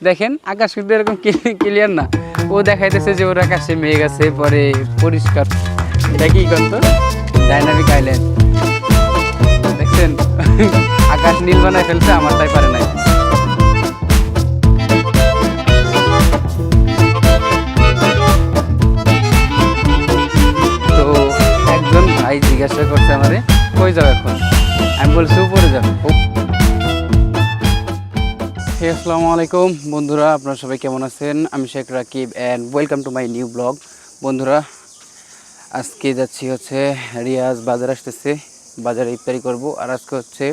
দেখেন আকাশ কিন্তু এরকম ক্লিয়ার না। ও দেখাইতেছে যে ওর আকাশে মেঘ আছে, পরে পরিষ্কার। এটা কি কন্ত ডাইনামিক আইল্যান্ড দেখছেন? আকাশ নীল বানায় ফেলছে, আমার তাই পারে নাই। তো একজন ভাই জিজ্ঞাসা করছে আমারে কই যাও এখন, আমি বলছি উপরে যাও। হে আসসালামু আলাইকুম বন্ধুরা, আপনারা সবাই কেমন আছেন? আমি Sheikh Rakib and welcome to my new blog. বন্ধুরা, আজকে যাচ্ছি হচ্ছে রিয়াজ বাজার আসতেছে, বাজারে ইফতারি করব। আর আজকে হচ্ছে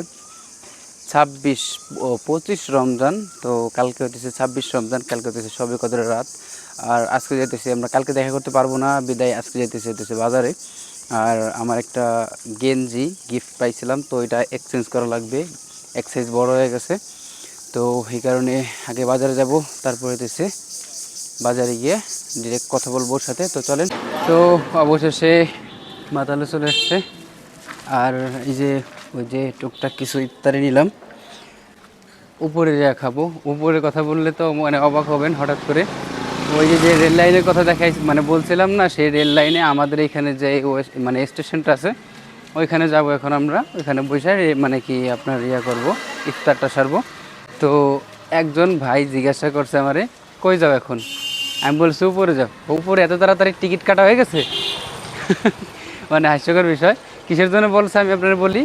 25 রমজান। তো কালকে হতেছে 26 রমজান, কালকে হতেছে শবে কদরের রাত। আর আজকে যেতেছি আমরা, কালকে দেখা করতে পারবো না বিদায় আজকে যেতেছি হতেছে বাজারে। আর আমার একটা গেঞ্জি গিফট পাইছিলাম, তো এটা এক্সচেঞ্জ করা লাগবে, এক সাইজ বড় হয়ে গেছে। তো এই কারণে আগে বাজারে যাব, তারপরে হতেছে বাজারে গিয়ে ডিরেক্ট কথা বলবো ওর সাথে। তো চলেন। তো অবশেষে মাতালে চলে এসছে। আর এই যে ওই যে টুকটাক কিছু ইফতারি নিলাম, উপরে যা খাবো। উপরে কথা বললে তো মানে অবাক হবেন হঠাৎ করে। ওই যে রেল লাইনের কথা দেখাই মানে বলছিলাম না, সেই রেল লাইনে আমাদের এখানে যে মানে স্টেশনটা আছে ওইখানে যাব এখন আমরা। ওইখানে বসে মানে কি আপনার করব, ইফতারটা সারবো। তো একজন ভাই জিজ্ঞাসা করছে আমারে কই যাও এখন, আমি বলছি উপরে যাও। উপরে এত তাড়াতাড়ি টিকিট কাটা হয়ে গেছে। মানে হাস্যকর বিষয়। কিসের জন্য বলছে আমি আপনারা বলি।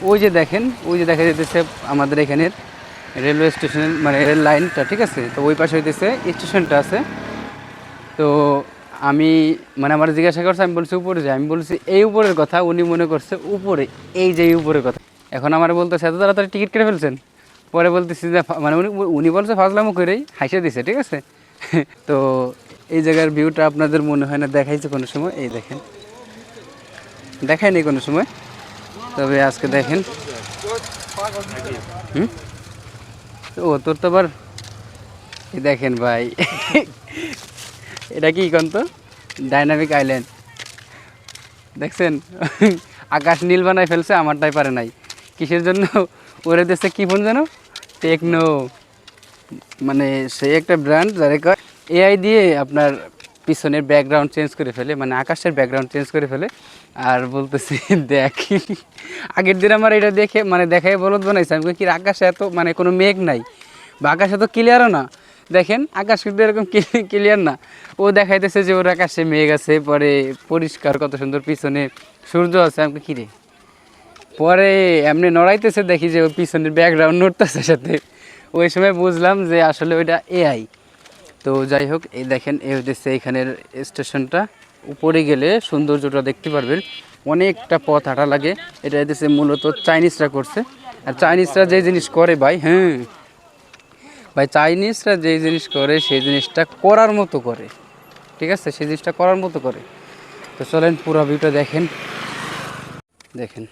ওই যে দেখেন, ওই যে দেখা যেতেছে আমাদের এখানের রেলওয়ে স্টেশন, মানে রেল লাইনটা, ঠিক আছে? তো ওই পাশে হইতেছে স্টেশনটা আছে। তো আমি মানে আমার জিজ্ঞাসা করছে, আমি বলছি উপরে যাই। আমি বলছি এই উপরের কথা, উনি মনে করছে উপরে এই যে এই উপরের কথা। এখন আমার বলতেছে এত তাড়াতাড়ি টিকিট কেটে ফেলছেন। পরে বলতেছি যে মানে উনি বলছে ফাজলামো করেই হাসে দিছে, ঠিক আছে? তো এই জায়গার ভিউটা আপনাদের মনে হয় না দেখাইছে কোনো সময়? এই দেখেন, দেখায়নি কোনো সময়, তবে আজকে দেখেন। হুম, ও তোর তো আবার এই দেখেন ভাই। এটা কি কন্ত ডাইনামিক আইল্যান্ড দেখছেন? আকাশ নীল বানায় ফেলছে, আমারটাই পারে নাই। কিসের জন্য? ওরে দেশে কী ফোন যেন, টেকনো, মানে সেই একটা ব্র্যান্ড যারা এআই দিয়ে আপনার পিছনের ব্যাকগ্রাউন্ড চেঞ্জ করে ফেলে, মানে আকাশের ব্যাকগ্রাউন্ড চেঞ্জ করে ফেলে। আর বলতেছি দেখ, আগের দিন আমার এটা দেখে মানে দেখাই বলদ বানাইছে। আমি কি আকাশে এত মানে কোনো মেঘ নাই, বা আকাশ এত ক্লিয়ারও না। দেখেন আকাশ কিন্তু এরকম ক্লিয়ার না। ও দেখাইতেছে যে ওর আকাশে মেঘ আছে, পরে পরিষ্কার কত সুন্দর, পিছনে সূর্য আছে। আমাকে কিরে, পরে এমনি নড়াইতেছে, দেখি যে ওই পিছনের ব্যাকগ্রাউন্ড নড়তেছে সাথে। ওই সময় বুঝলাম যে আসলে ওইটা এআই। তো যাই হোক, এই দেখেন এই হচ্ছে এখানের স্টেশনটা। উপরে গেলে সৌন্দর্যটা দেখতে পারবেন। অনেকটা পথ হাঁটা লাগে। এটা হচ্ছে মূলত চাইনিজরা করছে। আর চাইনিজরা যে জিনিস করে ভাই, হ্যাঁ ভাই, চাইনিজরা যে জিনিস করে সেই জিনিসটা করার মতো করে, ঠিক আছে? সেই জিনিসটা করার মতো করে। তো চলেন পুরো ভিউটা দেখেন। দেখেন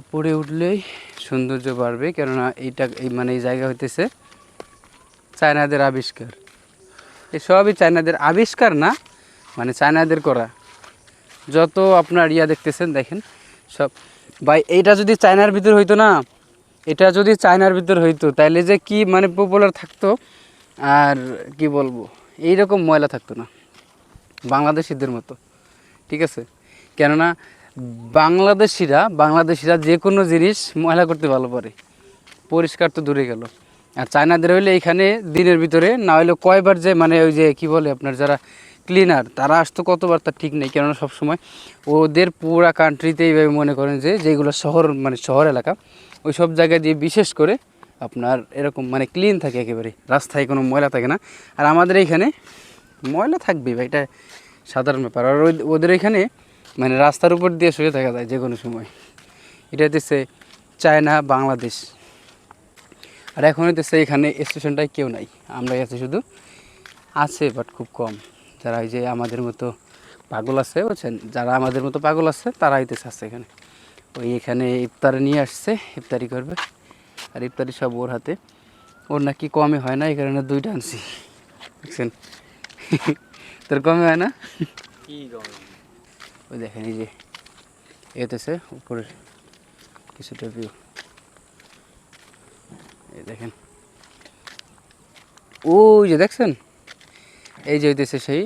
উপরে উঠলেই সৌন্দর্য বাড়বে, কেননা এইটা এই মানে এই জায়গা হইতেছে চায়নাদের আবিষ্কার। এই সবই চায়নাদের আবিষ্কার না, মানে চায়নাদের করা। যত আপনার দেখতেছেন দেখেন সব। ভাই এইটা যদি চায়নার ভিতর হইতো না, এটা যদি চায়নার ভিতর হইতো তাহলে যে কি মানে পপুলার থাকতো, আর কি বলবো, এইরকম ময়লা থাকতো না বাংলাদেশিদের মতো, ঠিক আছে? কেননা বাংলাদেশিরা যে কোনো জিনিস ময়লা করতে ভালো পারে, পরিষ্কার তো দূরে গেল। আর চায়নাদের হইলে এখানে দিনের ভিতরে না হইলে কয়বার যে মানে ওই যে কী বলে আপনার যারা ক্লিনার, তারা আসতো কতবার তার ঠিক নেই। কেননা সবসময় ওদের পুরা কান্ট্রিতে এইভাবে মনে করেন যে যেগুলো শহর মানে শহর এলাকা, ওই সব জায়গায় দিয়ে বিশেষ করে আপনার এরকম মানে ক্লিন থাকে একেবারে, রাস্তায় কোনো ময়লা থাকে না। আর আমাদের এইখানে ময়লা থাকবে ভাই, এটা সাধারণ ব্যাপার। আর ওদের এখানে মানে রাস্তার উপর দিয়ে শুয়ে থাকা যায় যে কোনো সময়। এটা হচ্ছে চায়না বাংলাদেশ। আর এখন হইতেছে এখানে স্টেশনটায় কেউ নাই, আমরাই আছি শুধু। আছে বাট খুব কম। যারা ওই যে আমাদের মতো পাগল আছে, বুঝছেন, যারা আমাদের মতো পাগল আছে তারা হইতেছে আছে এখানে। ওই এখানে ইফতারে নিয়ে আসছে, ইফতারি করবে। আর ইফতারি সব ওর হাতে। ওর নাকি কমে হয় না, এই কারণে দুইটা আনছি, বুঝছেন? তোর কমে হয় না? ওই দেখেন এই যে এতেছে উপরের কিছুটা ভিউ, এই দেখেন। ওই যে দেখছেন, এই যে হইতেছে সেই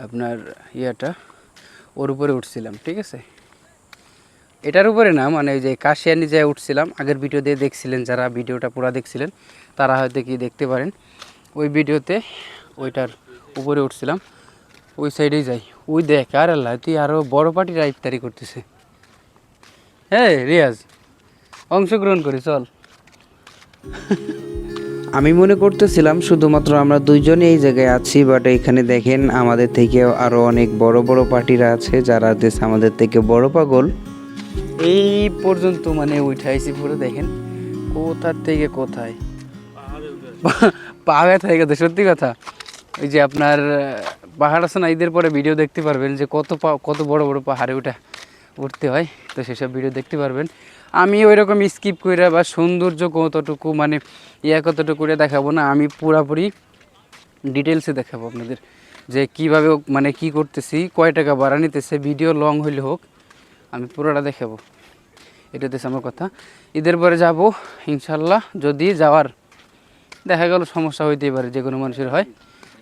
আপনার ইয়াটা, ওর উপরে উঠছিলাম, ঠিক আছে। এটার উপরে না, মানে ওই যে কাশিয়ানি যায় উঠছিলাম, আগের ভিডিও দিয়ে দেখছিলেন, যারা ভিডিওটা পুরো দেখছিলেন তারা হয়তো কি দেখতে পারেন ওই ভিডিওতে, ওইটার উপরে উঠছিলাম। ওই সাইডেই যাই, ওই দেখ আর আল্লাহ, তুই আরও বড় পার্টিরা ইফতারি করতেছে। হ্যাঁ রিয়াজ, অংশগ্রহণ করি চল। আমি মনে করতেছিলাম শুধুমাত্র আমরা দুইজনই এই জায়গায় আছি, বাট এখানে দেখেন আমাদের থেকে আরো অনেক বড় বড় পার্টিরা আছে যারা দেশ আমাদের থেকে বড় পাগল। এই পর্যন্ত মানে উঠাইছি পুরো, দেখেন কোথার থেকে কোথায় পা ব্যথা হয়ে গেছে, সত্যি কথা। ওই যে আপনার পাহাড় আছে না, ঈদের পরে ভিডিও দেখতে পারবেন যে কত বড় বড় পাহাড়ে উঠতে হয়, তো সেসব ভিডিও দেখতে পারবেন। আমি ওই রকম স্কিপ করে বা সৌন্দর্য কতটুকু মানে কতটুকু করে দেখাবো না, আমি পুরাপুরি ডিটেলসে দেখাবো আপনাদের যে কীভাবে মানে কি করতেছি, কয় টাকা ভাড়া নিতেছে, ভিডিও লং হইলে হোক আমি পুরোটা দেখাবো। এটা হচ্ছে আমার কথা। ঈদের পরে যাব ইনশাল্লাহ, যদি যাওয়ার দেখা গেল সমস্যা হইতেই পারে, যে কোনো মানুষের হয়,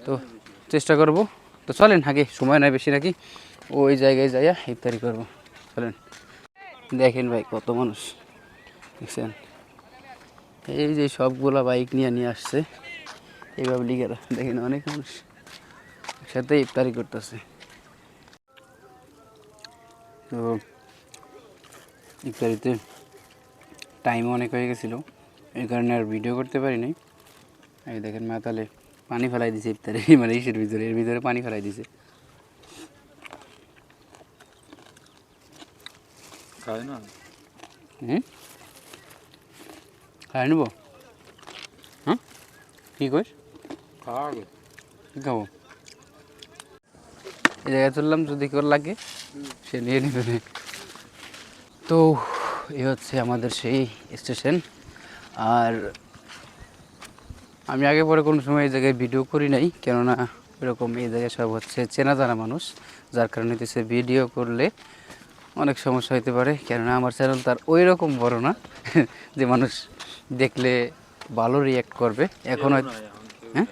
তো চেষ্টা করব। তো চলেন, আগে সময় নাই বেশি নাকি, ওই জায়গায় যাইয়া ইফতারি করব, চলেন। দেখেন ভাই কত মানুষ দেখছেন, এই যে সবগুলা বাইক নিয়ে আসছে এইভাবে লিগেরা, দেখেন অনেক মানুষ একসাথে ইফতারি করতেছে। তো ইফতারিতে টাইম অনেক হয়ে গেছিলো, এই কারণে আর ভিডিও করতে পারি নাই। এই দেখেন মাতালে পানি ফেলাই দিছে ইফতারে, মানে ইসের ভিতরে, এর ভিতরে পানি ফেলাই দিছে। খাই নেব, হ্যাঁ কী কইস, কী খাবো? এই জায়গায় চললাম, যদি কেউ লাগে সে নিয়ে নেবে। তো এই হচ্ছে আমাদের সেই স্টেশন। আর আমি আগে পরে কোনো সময় এই জায়গায় ভিডিও করি নাই, কেননা এরকম এই জায়গায় সব হচ্ছে চেনা জানা মানুষ, যার কারণে হচ্ছে ভিডিও করলে অনেক সমস্যা হতে পারে, কেননা আমার চ্যানেল তার ওই রকম বড় না যে মানুষ দেখলে ভালো রিয়্যাক্ট করবে। এখন হ্যাঁ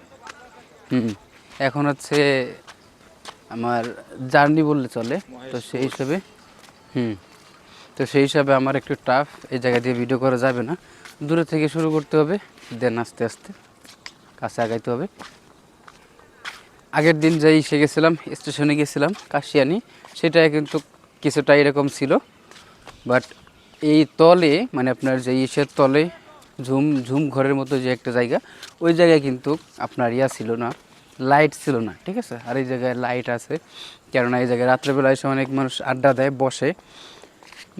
এখন হচ্ছে আমার জার্নি বললে চলে, তো সেই হিসাবে তো সেই হিসাবে আমার একটু টাফ, এই জায়গা দিয়ে ভিডিও করা যাবে না, দূরে থেকে শুরু করতে হবে, দেন আস্তে আস্তে কাছে আগাইতে হবে। আগের দিন যাই এসে গেছিলাম, স্টেশনে গেছিলাম কাশিয়ানি, সেটা কিন্তু কিছুটা এরকম ছিল, বাট এই তলে মানে আপনার যে ইসের তলে ঝুম ঘরের মতো যে একটা জায়গা, ওই জায়গায় কিন্তু আপনার ছিল না, লাইট ছিল না, ঠিক আছে। আর এই জায়গায় লাইট আছে, কেননা এই জায়গায় রাত্রেবেলা এসে অনেক মানুষ আড্ডা দেয়, বসে,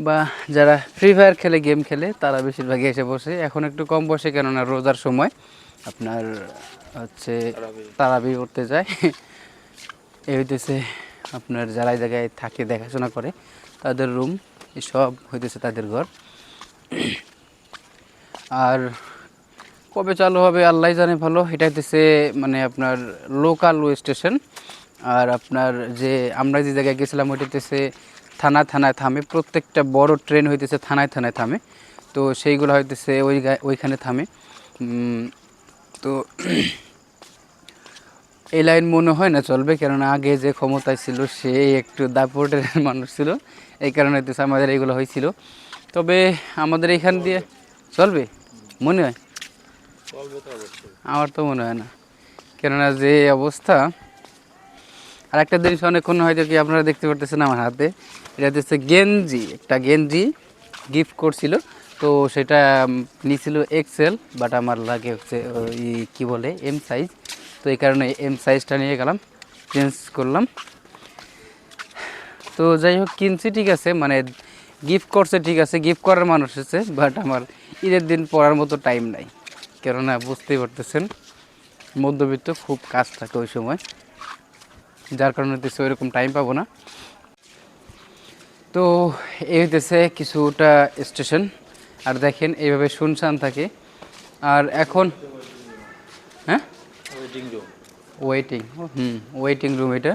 বা যারা ফ্রি ফায়ার খেলে, গেম খেলে, তারা বেশিরভাগই এসে বসে। এখন একটু কম বসে, কেননা রোজার সময় আপনার হচ্ছে তারাবি করতে যায়। এই হইতেছে আপনার যারা এই জায়গায় থাকে, দেখাশোনা করে, তাদের রুম, এসব হইতেছে তাদের ঘর। আর কবে চালু হবে আল্লাহ জানে ভালো। এটা হইতেছে মানে আপনার লোকাল স্টেশন। আর আপনার যে আমরা যে জায়গায় গেছিলাম ওইটা হইতেছে থানায় থামে, প্রত্যেকটা বড় ট্রেন হইতেছে থানায় থামে, তো সেইগুলো হইতেছে ওইখানে থামে। তো এই লাইন মনে হয় না চলবে, কেননা আগে যে ক্ষমতায় ছিল সে একটু দাপটের মানুষ ছিল, এই কারণে হইতেছে আমাদের এইগুলো হয়েছিল। তবে আমাদের এইখান দিয়ে চলবে মনে হয়, আমার তো মনে হয় না, কেননা যে অবস্থা। আর একটা জিনিস অনেকক্ষণ হয়তো কি আপনারা দেখতে পারতেছেন আমার হাতে, এটা হচ্ছে গেঞ্জি, একটা গেঞ্জি গিফট করছিল, তো সেটা নিয়েছিল এক্সেল, বাট আমার লাগে হচ্ছে ওই কী বলে এম সাইজ, তো এই কারণে এম সাইজটা নিয়ে গেলাম, চেঞ্জ করলাম। তো যাই হোক কিনছি, ঠিক আছে, মানে গিফট করছে, ঠিক আছে, গিফট করার মানুষ আছে, বাট আমার ঈদের দিন পরার মতো টাইম নাই, কেননা বুঝতেই পারতেছেন মধ্যবিত্ত, খুব কাজ থাকে ওই সময়, যার কারণে হচ্ছে ওইরকম টাইম পাবো না। তো এই হইতেছে কিছুটা স্টেশন, আর দেখেন এইভাবে শুনশান থাকে। আর এখন হ্যাঁ ওয়েটিং রুম এটা।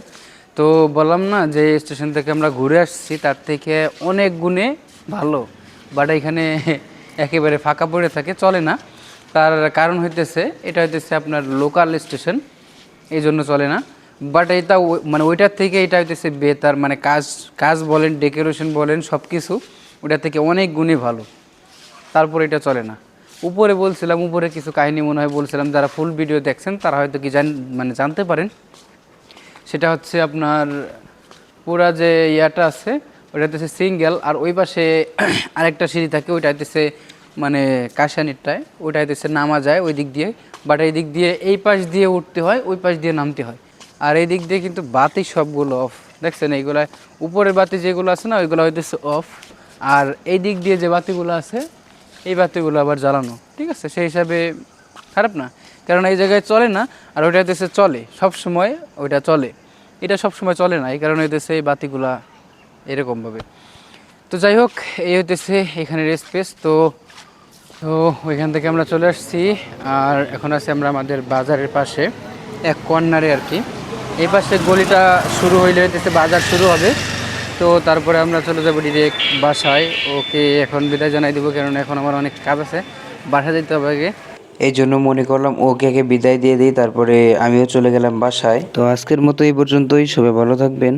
তো বললাম না যে স্টেশন থেকে আমরা ঘুরে আসছি, তার থেকে অনেক গুণে ভালো, বাট এখানে একেবারে ফাঁকা পড়ে থাকে, চলে না। তার কারণ হইতেছে এটা হইতেছে আপনার লোকাল স্টেশন, এই জন্য চলে না। বাট এটা মানে ওইটার থেকে এটা হইতেছে বেতার, মানে কাজ কাজ বলেন, ডেকোরেশন বলেন, সব কিছু ওইটার থেকে অনেক গুণই ভালো, তারপর এটা চলে না। উপরে বলছিলাম, উপরে কিছু কাহিনী মনে হয় বলছিলাম, যারা ফুল ভিডিও দেখছেন তারা হয়তো কি মানে জানতে পারেন। সেটা হচ্ছে আপনার পুরা যে ইয়াটা আছে ওইটা হচ্ছে সিঙ্গেল, আর ওই পাশে আরেকটা সিঁড়ি থাকে, ওইটা হইতেছে মানে কাশানিরটায়, ওইটা হইতেছে নামা যায় ওই দিক দিয়ে। বাট এই দিক দিয়ে এই পাশ দিয়ে উঠতে হয়, ওই পাশ দিয়ে নামতে হয়। আর এই দিক দিয়ে কিন্তু বাতি সবগুলো অফ, দেখছেন এইগুলা উপরের বাতি যেগুলো আছে না ওইগুলো হইতেছে অফ, আর এই দিক দিয়ে যে বাতিগুলো আছে এই বাতিগুলো আবার জ্বালানো, ঠিক আছে। সেই হিসাবে খারাপ না, কারণ এই জায়গায় চলে না, আর ওইটা হইতেছে চলে সব সময়, ওইটা চলে, এটা সব সময় চলে না, এই কারণে হইতেছে এই বাতিগুলা এরকমভাবে। তো যাই হোক, এই হইতেছে এখানের স্পেস। তো তো ওইখান থেকে আমরা চলে আসছি, আর এখন আছি আমরা আমাদের বাজারের পাশে এক কর্নারে আর কি। এই পাশে গলিটা শুরু হইলে হইতেছে বাজার শুরু হবে। তো তারপরে আমরা চলে যাবো ডিরেক্ট বাসায়। ওকে এখন বিদায় জানাই দেবো, কারণ এখন আমার অনেক কাজ আছে, বাসা যেতে হবে আগে। এই জন্য মনে করলাম ওকে আগে বিদায় দিয়ে দিই, তারপরে আমিও চলে গেলাম বাসায়। তো আজকের মতো এই পর্যন্তই, সবাই ভালো থাকবেন।